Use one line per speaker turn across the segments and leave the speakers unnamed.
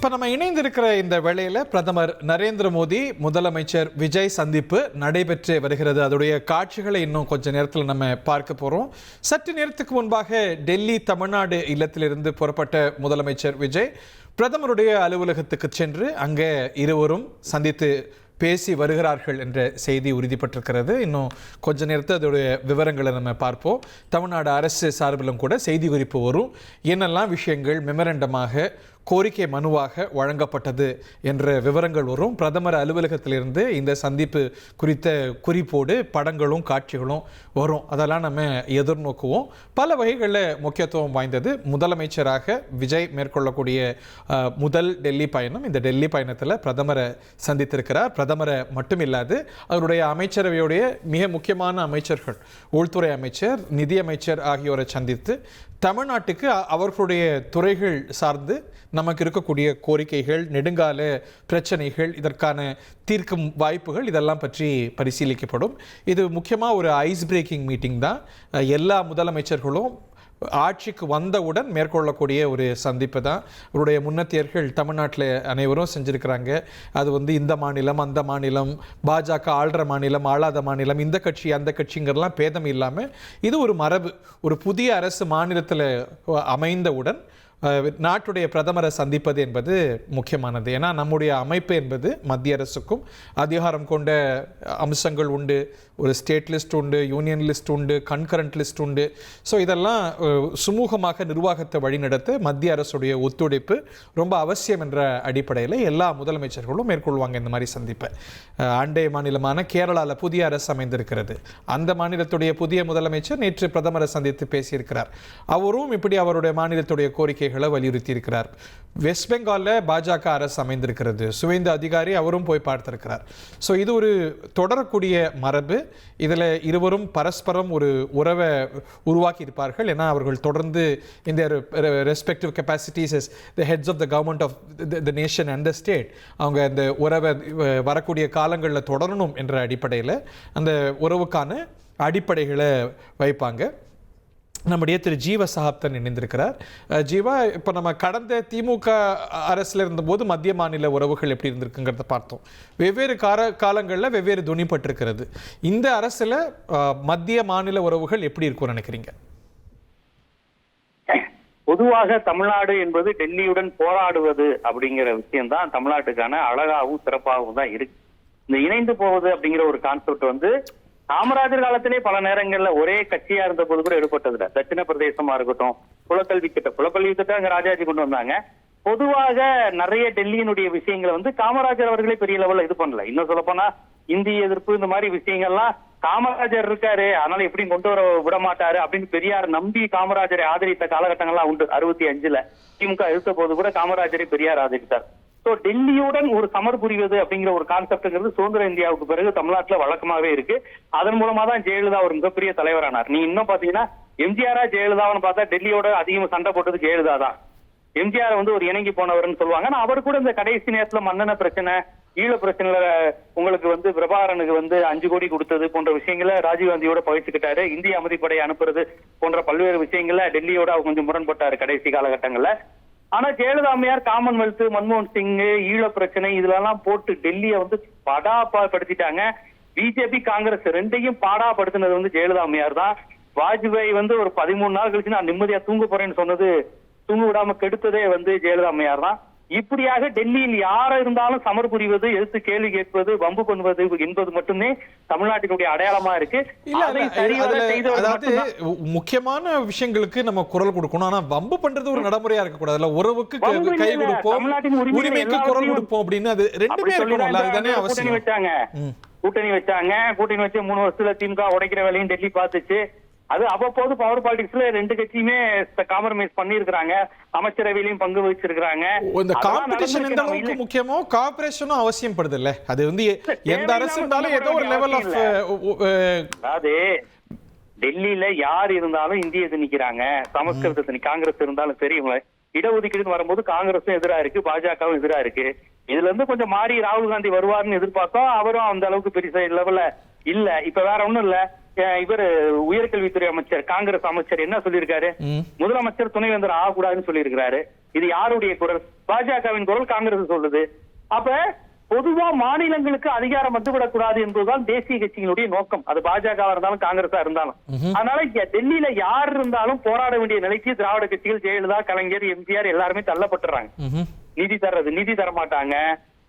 இப்ப நம்ம இணைந்திருக்கிற இந்த வேளையில பிரதமர் நரேந்திர மோடி முதலமைச்சர் விஜய் சந்திப்பு நடைபெற்று வருகிறது. அதோடைய காட்சிகளை இன்னும் கொஞ்ச நேரத்தில் நம்ம பார்க்க போறோம். சற்று நேரத்துக்கு முன்பாக டெல்லி தமிழ்நாடு இல்லத்திலிருந்து புறப்பட்ட முதலமைச்சர் விஜய் பிரதமருடைய அலுவலகத்துக்கு சென்று அங்கே இருவரும் சந்தித்து பேசி வருகிறார்கள் என்ற செய்தி உறுதிப்பட்டிருக்கிறது. இன்னும் கொஞ்ச நேரத்தில் அதோடைய விவரங்களை நம்ம பார்ப்போம். தமிழ்நாடு அரசு சார்பிலும் கூட செய்தி குறிப்பு வரும். என்னெல்லாம் விஷயங்கள் மெமரண்டமாக கோரிக்கை மனுவாக வழங்கப்பட்டது என்ற விவரங்கள் வரும். பிரதமர் அலுவலகத்திலிருந்து இந்த சந்திப்பு குறித்த குறிப்போடு படங்களும் காட்சிகளும் வரும். அதெல்லாம் நம்ம எதிர்நோக்குவோம். பல வகைகளில் முக்கியத்துவம் வாய்ந்தது. முதலமைச்சராக விஜய் மேற்கொள்ளக்கூடிய முதல் டெல்லி பயணம். இந்த டெல்லி பயணத்தில் பிரதமரை சந்தித்திருக்கிறார். பிரதமரை மட்டுமில்லாது அவருடைய அமைச்சரவையுடைய மிக முக்கியமான அமைச்சர்கள், உள்துறை அமைச்சர், நிதியமைச்சர் ஆகியோரை சந்தித்து தமிழ்நாட்டுக்கு அவர்களுடைய துறைகள் சார்ந்து நமக்கு இருக்கக்கூடிய கோரிக்கைகள், நெடுங்கால பிரச்சனைகள், இதற்கான தீர்க்கும் வாய்ப்புகள் இதெல்லாம் பற்றி பரிசீலிக்கப்படும். இது முக்கியமாக ஒரு ஐஸ் பிரேக்கிங் மீட்டிங் தான். எல்லா முதலமைச்சர்களும் ஆட்சிக்கு வந்தவுடன் மேற்கொள்ளக்கூடிய ஒரு சந்திப்பு தான். அவருடைய முன்னத்தியர்கள் தமிழ்நாட்டில் அனைவரும் செஞ்சுருக்கிறாங்க. அது இந்த மாநிலம் அந்த மாநிலம், பாஜக ஆள்ற மாநிலம் ஆளாத மாநிலம், இந்த கட்சி அந்த கட்சிங்கிறலாம் பேதம் இல்லாமல் இது ஒரு மரபு. ஒரு புதிய அரசு மாநிலத்தில் அமைந்தவுடன் நாட்டுடைய பிரதமரை சந்திப்பது என்பது முக்கியமானது. ஏன்னா நம்முடைய அமைப்பு என்பது மத்திய அரசுக்கும் அதிகாரம் கொண்ட அம்சங்கள் உண்டு. ஒரு ஸ்டேட் லிஸ்ட் உண்டு, யூனியன் லிஸ்ட் உண்டு, கன்கரண்ட் லிஸ்ட் உண்டு. ஸோ இதெல்லாம் சுமூகமாக நிர்வாகத்தை வழிநடத்த மத்திய அரசுடைய ஒத்துழைப்பு ரொம்ப அவசியம் என்ற அடிப்படையில் எல்லா முதலமைச்சர்களும் மேற்கொள்வாங்க இந்த மாதிரி சந்திப்பை. அண்டை மாநிலமான கேரளாவில் புதிய அரசு அமைந்திருக்கிறது. அந்த மாநிலத்துடைய புதிய முதலமைச்சர் நேற்று பிரதமரை சந்தித்து பேசியிருக்கிறார். அவரும் இப்படி அவருடைய மாநிலத்துடைய கோரிக்கைகளை வலியுறுத்தி இருக்கிறார். வெஸ்ட் பெங்காலில் பாஜக அரசு அமைந்திருக்கிறது. சுவேந்து அதிகாரி அவரும் போய் பார்த்திருக்கிறார். ஸோ இது ஒரு தொடரக்கூடிய மரபு. இதில் இருவரும் பரஸ்பரம் ஒரு உறவை உருவாக்கி இருப்பார்கள். ஏன்னா அவர்கள் தொடர்ந்து இந்த respective capacities as the heads of the government of the nation and the state அவங்க அந்த உறவை வரக்கூடிய காலங்களில் தொடரணும் என்ற அடிப்படையில் அந்த உறவுக்கான அடிப்படைகளை வைப்பாங்க. நம்முடைய திரு ஜீவ சகாப்தன் இணைந்திருக்கிறார். ஜீவா, இப்போ நம்ம கடந்த திமுக அரசில் இருந்தபோது மத்திய மாநில உறவுகள் எப்படி இருந்திருக்குங்கிறத பார்த்தோம். வெவ்வேறு காலங்களில் வெவ்வேறு துணிப்பட்டிருக்கிறது. இந்த அரசில் மத்திய மாநில உறவுகள் எப்படி இருக்கும்னு நினைக்கிறீங்க?
பொதுவாக தமிழ்நாடு என்பது டெல்லியுடன் போராடுவது அப்படிங்கிற விஷயம் தான் தமிழ்நாட்டுக்கான அழகாகவும் சிறப்பாகவும் தான் இருக்கு. இந்த இணைந்து போவது அப்படிங்கிற ஒரு கான்செப்ட் காமராஜர் காலத்திலே பல நேரங்கள்ல ஒரே கட்சியா இருந்த போது கூட எடுப்பட்டதுல தட்சிண பிரதேசமா இருக்கட்டும், குலக்கல்வி திட்டம் அங்க ராஜாஜி கொண்டு வந்தாங்க. பொதுவாக நிறைய டெல்லியினுடைய விஷயங்களை காமராஜர் அவர்களே பெரிய லெவல்ல இது பண்ணல. இன்னும் சொல்ல போனா இந்திய எதிர்ப்பு இந்த மாதிரி விஷயங்கள்லாம் காமராஜர் இருக்காரு, அதனால எப்படியும் கொண்டு வர விட மாட்டாரு அப்படின்னு பெரியார் நம்பி காமராஜரை ஆதரித்த காலகட்டங்கள்லாம் உண்டு. 65 திமுக எதிர்த்த போது கூட காமராஜரை பெரியார் ஆதரித்தார். சோ டெல்லியுடன் ஒரு சமர் புரிவது அப்படிங்கிற ஒரு கான்செப்ட்ங்கிறது சுதந்திர இந்தியாவுக்கு பிறகு தமிழ்நாட்டுல வழக்கமாவே இருக்கு. அதன் மூலமா தான் ஜெயலலிதா ஒரு மிகப்பெரிய தலைவரானார். நீ இன்னும் பாத்தீங்கன்னா எம்ஜிஆரா ஜெயலலிதான்னு பார்த்தா டெல்லியோட அதிகமா சண்டை போட்டது ஜெயலலிதா தான். எம்ஜிஆர் ஒரு இணங்கி போனவர்னு சொல்லுவாங்க. ஆனா அவர் கூட இந்த கடைசி நேரத்துல மன்னன பிரச்சனை, ஈழ பிரச்சனைல உங்களுக்கு பிரபாகரனுக்கு 5 கோடி கொடுத்தது போன்ற விஷயங்களை ராஜீவ்காந்தியோட பகிர்ந்துக்கிட்டாரு. இந்திய அமைதிப்படை அனுப்புறது போன்ற பல்வேறு விஷயங்கள்ல டெல்லியோட அவர் கொஞ்சம் முரண்பட்டாரு கடைசி காலகட்டங்கள்ல. ஆனா ஜெயலலிதா அம்மையார் காமன்வெல்த், மன்மோகன் சிங், ஈழ பிரச்சனை இதுலெல்லாம் போட்டு டெல்லியை படாப்படுத்திட்டாங்க. பிஜேபி காங்கிரஸ் ரெண்டையும் பாடாப்படுத்தினது ஜெயலலிதா அம்மையார் தான். வாஜ்பாய் ஒரு 13 நாள் கழிச்சு நான் நிம்மதியா தூங்க போறேன்னு சொன்னது, தூங்க விடாம கெடுத்ததே ஜெயலலிதா அம்மையார் தான். இப்படியாக டெல்லியில் யார இருந்தாலும் சமர் புரிவது, எதிர்த்து கேள்வி கேட்பது, வம்பு பண்ணுவது என்பது மட்டுமே தமிழ்நாட்டினுடைய அடையாளமா இருக்கு.
முக்கியமான விஷயங்களுக்கு நம்ம குரல் கொடுக்கணும். ஆனா வம்பு பண்றது ஒரு நடைமுறையா இருக்க கூடாது. உறவுக்கு கை கொடுப்போம், உரிமைக்கு குரல் கொடுப்போம் அப்படின்னு அது ரெண்டுமே இருக்கணும். அதுதானே அவசியம்.
கூட்டணி வச்சாங்க. கூட்டணி வச்சு 3 வருஷத்துல திமுக உடைக்கிற வேலையும் டெல்லி பார்த்துச்சு. அது அவ்வப்போது பவர் பாலிடிக்ஸ்ல 2 கட்சியுமே காம்ப்ரமைஸ் பண்ணிருக்காங்க. அமைச்சரவையிலையும் பங்கு வச்சிருக்காங்க.
இந்த காம்படிஷன் எந்த அளவுக்கு முக்கியமோ கார்ப்பரேஷனும் அவசியம் படுது இல்ல? அது எந்த அரசு இருந்தாலும் ஏதோ ஒரு லெவல் ஆஃப்
அதாவது டெல்லியில யார் இருந்தாலும் இந்திய திணிக்கிறாங்க, சமஸ்கிருதத்தை காங்கிரஸ் இருந்தாலும் தெரியுங்களா. இடஒதுக்கீடு வரும்போது காங்கிரஸும் எதிரா இருக்கு, பாஜகவும் எதிரா இருக்கு. இதுல இருந்து கொஞ்சம் மாறி ராகுல் காந்தி வருவார்னு எதிர்பார்த்தோம். அவரும் அந்த அளவுக்கு பெரிய லெவல்ல இல்ல. இப்ப வேற ஒண்ணும் இல்ல. இவர் உயர்கல்வித்துறை அமைச்சர் காங்கிரஸ் அமைச்சர் என்ன சொல்லியிருக்காரு? முதலமைச்சர் துணைவேந்தர் ஆகக்கூடாதுன்னு சொல்லியிருக்காரு. இது யாருடைய குரல்? பாஜகவின் குரல் காங்கிரஸ் சொல்லுது. அப்ப பொதுவா மாநிலங்களுக்கு அதிகாரம் வந்துவிடக்கூடாது என்பதுதான் தேசிய கட்சியினுடைய நோக்கம். அது பாஜகவா இருந்தாலும் காங்கிரஸா இருந்தாலும். அதனால இங்க டெல்லியில யார் இருந்தாலும் போராட வேண்டிய நிலைக்கு திராவிட கட்சிகள், ஜெயலலிதா, கலைஞர், எம்ஜிஆர் எல்லாருமே தள்ளப்பட்டுறாங்க. நிதி தர மாட்டாங்க,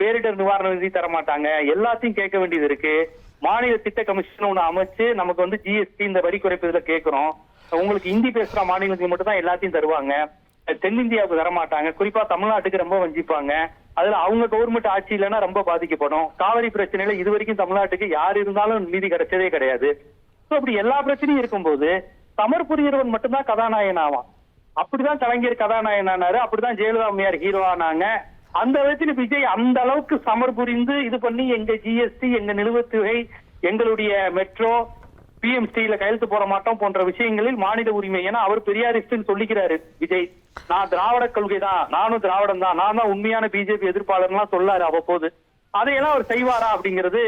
பேரிடர் நிவாரண நிதி தர மாட்டாங்க, எல்லாத்தையும் கேட்க வேண்டியது இருக்கு. மாநில திட்ட கமிஷன் ஒண்ணு அமைச்சு நமக்கு வந்து ஜிஎஸ்டி இந்த வரி குறைப்பதுல கேட்கிறோம். உங்களுக்கு ஹிந்தி பேசுற மாநிலத்துக்கு மட்டும் தான் எல்லாத்தையும் தருவாங்க, தென்னிந்தியாவுக்கு தர மாட்டாங்க. குறிப்பா தமிழ்நாட்டுக்கு ரொம்ப வஞ்சிப்பாங்க. அதுல அவங்க கவர்மெண்ட் ஆட்சி இல்லைன்னா ரொம்ப பாதிக்கப்படும். காவிரி பிரச்சனையில இது வரைக்கும் தமிழ்நாட்டுக்கு யார் இருந்தாலும் நீதி கிடைச்சதே கிடையாது. அப்படி எல்லா பிரச்சனையும் இருக்கும்போது சமர் புரியறவன் மட்டும்தான் கதாநாயகன் ஆவான். அப்படிதான் கலைஞர் கதாநாயகன் ஆனாரு, அப்படிதான் ஜெயலலிதா அம்மையார் ஹீரோ ஆனாங்க. அந்த விதத்துல விஜய் அந்த அளவுக்கு சமர் புரிந்து இது பண்ணி எங்க ஜிஎஸ்டி, எங்க நிலுவைத்தொகை, எங்களுடைய மெட்ரோ, பிஎம்சில கையெழுத்து போட மாட்டோம் போன்ற விஷயங்களில் மாநில உரிமை. ஏன்னா அவர் பெரியாரிஸ்ட்னு சொல்லிக்கிறாரு விஜய். நான் திராவிட கொள்கை தான், நானும் திராவிடம் தான், நான் தான் உண்மையான பிஜேபி எதிர்ப்பாளர்லாம் சொல்லாரு அவ்வப்போது. அதையெல்லாம் அவர் செய்வாரா அப்படிங்கிறது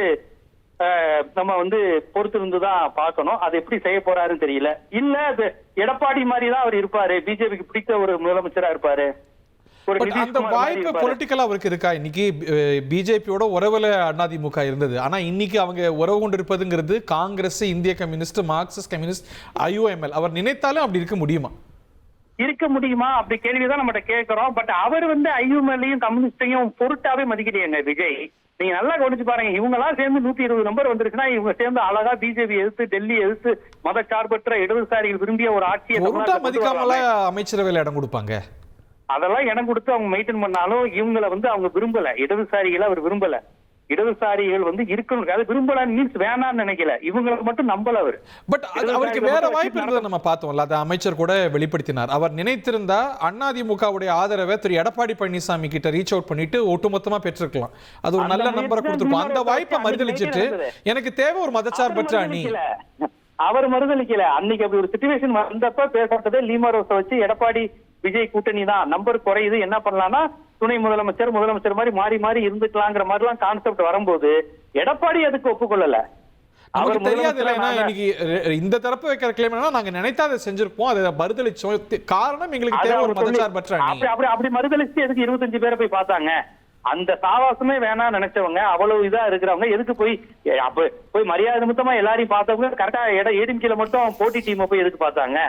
நம்ம வந்து பொறுத்திருந்துதான் பார்க்கணும். அது எப்படி செய்ய போறாருன்னு தெரியல. இல்ல அது எடப்பாடி மாதிரி தான் அவர் இருப்பாரு, பிஜேபிக்கு பிடித்த ஒரு முதலமைச்சரா இருப்பாரு.
அந்த வாய்ப்பு பொலிட்டிக்கலா அவருக்கு இருக்கா? இன்னைக்கு பிஜேபியோட உறவுல அதிமுக இருந்தது, ஆனா இன்னைக்கு அவங்க உறவு கொண்டு இருப்பதுங்கிறது காங்கிரஸ், இந்திய கம்யூனிஸ்ட், மார்க்சிஸ்ட் கம்யூனிஸ்ட், ஐஓஎம்எல். அவர் நினைத்தாலும் அப்படி இருக்க முடியுமா?
அப்படி கேள்விதான் நம்ம கேட்கிறோம். பட் அவர் வந்து ஐஓஎம்எல்லையும் கம்யூனிஸ்டையும் பொருட்டாவே மதிக்கலையாங்க விஜய். நீங்க நல்லா கவனிச்சு பாருங்க, இவங்க எல்லாம் சேர்ந்து 120 நம்பர் வந்துருச்சுன்னா இவங்க சேர்ந்து அழகா பிஜேபி எதிர்த்து, டெல்லி எதிர்த்து, மதச்சார்பற்ற இடதுசாரிகள் விரும்பிய ஒரு ஆட்சியை
மதிக்காமல அமைச்சரவையில் இடம் கொடுப்பாங்க.
அதெல்லாம் இடம் கொடுத்து அவங்க மெயின்டைன் பண்ணாலும் இவங்களை வந்து அவங்க விரும்பல. இடதுசாரிகளை அவர் விரும்பல. இடதுசாரிகள் வந்து இருக்கணும், அது விரும்பல மீன்ஸ் வேணாம்னு நினைக்கல, இவங்களை மட்டும் நம்பல அவர்.
பட் அவருக்கு வேற வாய்ப்பு இருந்தது நம்ம பார்த்தோம்ல, அதை அமைச்சர் கூட வெளிப்படுத்தினார். அவர் நினைத்திருந்தா அதிமுகவுடைய ஆதரவை திரு எடப்பாடி பழனிசாமி கிட்ட ரீச் அவுட் பண்ணிட்டு ஒட்டுமொத்தமா பெற்றிருக்கலாம். அது ஒரு நல்ல நம்பரை கொடுத்திருக்கும். அந்த வாய்ப்பை மறுதளிச்சிட்டு எனக்கு தேவை ஒரு மதச்சார்பற்ற அணி,
அவர் மறுதளிக்கல. அன்னைக்கு அப்படி ஒரு சிச்சுவேஷன் வந்தப்ப பேசப்பட்டதே லீமரோஸை வச்சு எடப்பாடி விஜய் கூட்டணி தான், நம்பர் குறையுது, என்ன பண்ணலாம்னா துணை முதலமைச்சர் மாதிரி மாறி மாறி இருந்துக்கலாங்கிற மாதிரி எல்லாம் கான்செப்ட் வரும்போது எடப்பாடி அதுக்கு ஒப்புக்கொள்ளல.
அவர் இன்னைக்கு இந்த தரப்பு வைக்கிற கிளைம் என்னன்னா, நாங்க நினைத்தா அதை செஞ்சிருப்போம், அதை மறுதளிச்சோம், காரணம் எங்களுக்கு தேவை ஒரு மதச்சார்பற்ற அணி.
அப்படி மறுதளிச்சு எதுக்கு 25 பேரை போய் பார்த்தாங்க? அந்த சாவாசமே வேணாம் நினைச்சவங்க, அவ்வளவு இதா இருக்கிறவங்க எதுக்கு போய் மரியாதை நிமித்தமா எல்லாரையும் பார்த்தவங்க கரெக்டா ஏடிஎம்கேல மட்டும் போட்டி டீமை போய் எதுக்கு பார்த்தாங்க?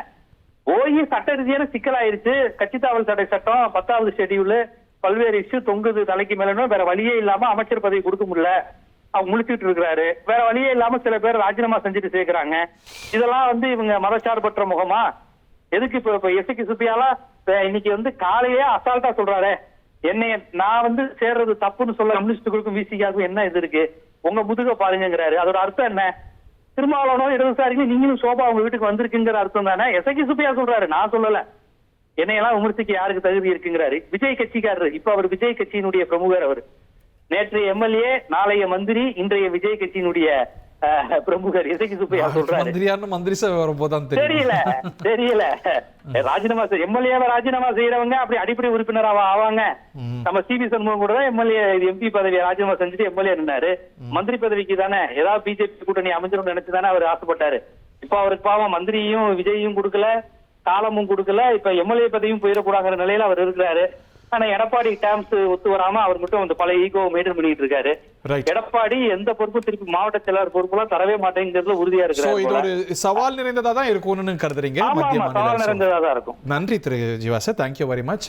போய் சட்ட ரீதியான சிக்கலாயிருச்சு. கட்சி தாவல் தடை சட்டம், 10வது ஷெட்யூல், பல்வேறு இஷ்யூ தொங்குது தலைக்கு மேலும். வேற வழியே இல்லாம அமைச்சர் பதவி கொடுக்க முடியல, அவங்க முடிச்சுட்டு இருக்கிறாரு. வேற வழியே இல்லாம சில பேர் ராஜினாமா செஞ்சுட்டு சேர்க்கிறாங்க. இதெல்லாம் வந்து இவங்க மதச்சார்பற்ற முகமா? எதுக்கு இப்ப எஸ்கே சுப்பியாலா இன்னைக்கு வந்து காலையே அசால்ட்டா சொல்றாரு, என்னைய நான் வந்து சேர்றது தப்புன்னு சொல்ல கம்யூனிஸ்டுகளுக்கும் விசிகாவுக்கும் என்ன இது இருக்கு, உங்க முதுக பாருங்கிறாரு. அதோட அர்த்தம் என்ன? திருமாவளவனோ இடதுசாரிகளும் நீங்களும் சோபா உங்க வீட்டுக்கு வந்திருக்குங்கிற அர்த்தம் தானே. எஸ்கே சுப்பியா சொல்றாரு, நான் சொல்லல. என்னையெல்லாம் விமர்சிக்க யாருக்கு தகுதி இருக்குங்கிறாரு. விஜய் கட்சிக்காரரு, இப்ப அவர் விஜய் கட்சியினுடைய பிரமுகர். அவர் நேற்றைய எம்எல்ஏ, நாளைய மந்திரி, இன்றைய விஜய் கட்சியினுடைய பிரமுகர் எஸ்கே சுப்பியா சொல்றாரு. தெரியல ராஜினாமா எம்எல்ஏவை ராஜினாமா செய்யறவங்க அப்படி அடிப்படை உறுப்பினராக ஆவாங்க. நம்ம சிபி சண்முகம் கூட தான் எம்எல்ஏ எம்பி பதவியை ராஜினாமா செஞ்சுட்டு எம்எல்ஏ இருந்தாரு. மந்திரி பதவிக்கு தானே ஏதாவது பிஜேபி கூட்டணி அமைச்சரும் நினைச்சுதானே அவர் ஆசைப்பட்டாரு. இப்ப அவருக்கு பாவம் மந்திரியும் விஜயும் கொடுக்கல, காலமும் கொடுக்கல, இப்ப எம்எல்ஏ பதவியும் போயிடக்கூடாங்கிற நிலையில அவர் இருக்கிறாரு. ஆனா எடப்பாடி டேர்ம்ஸ் ஒத்து வராம அவர் மட்டும் அந்த பழைய ஈகோவை மெயின்டைன் பண்ணிட்டு இருக்காரு. எடப்பாடி எந்த பொறுப்பும் திருப்பி மாவட்ட செயலாளர் பொறுப்புலாம் தரவே மாட்டேங்கிறதுல உறுதியா இருக்கிறார்.
இது ஒரு சவால் நிறைந்ததா தான் இருக்கும்னு கருதுறீங்க?
சவால் நிறைந்ததா தான் இருக்கும்.
நன்றி திரு Jeeva sir, thank you very much.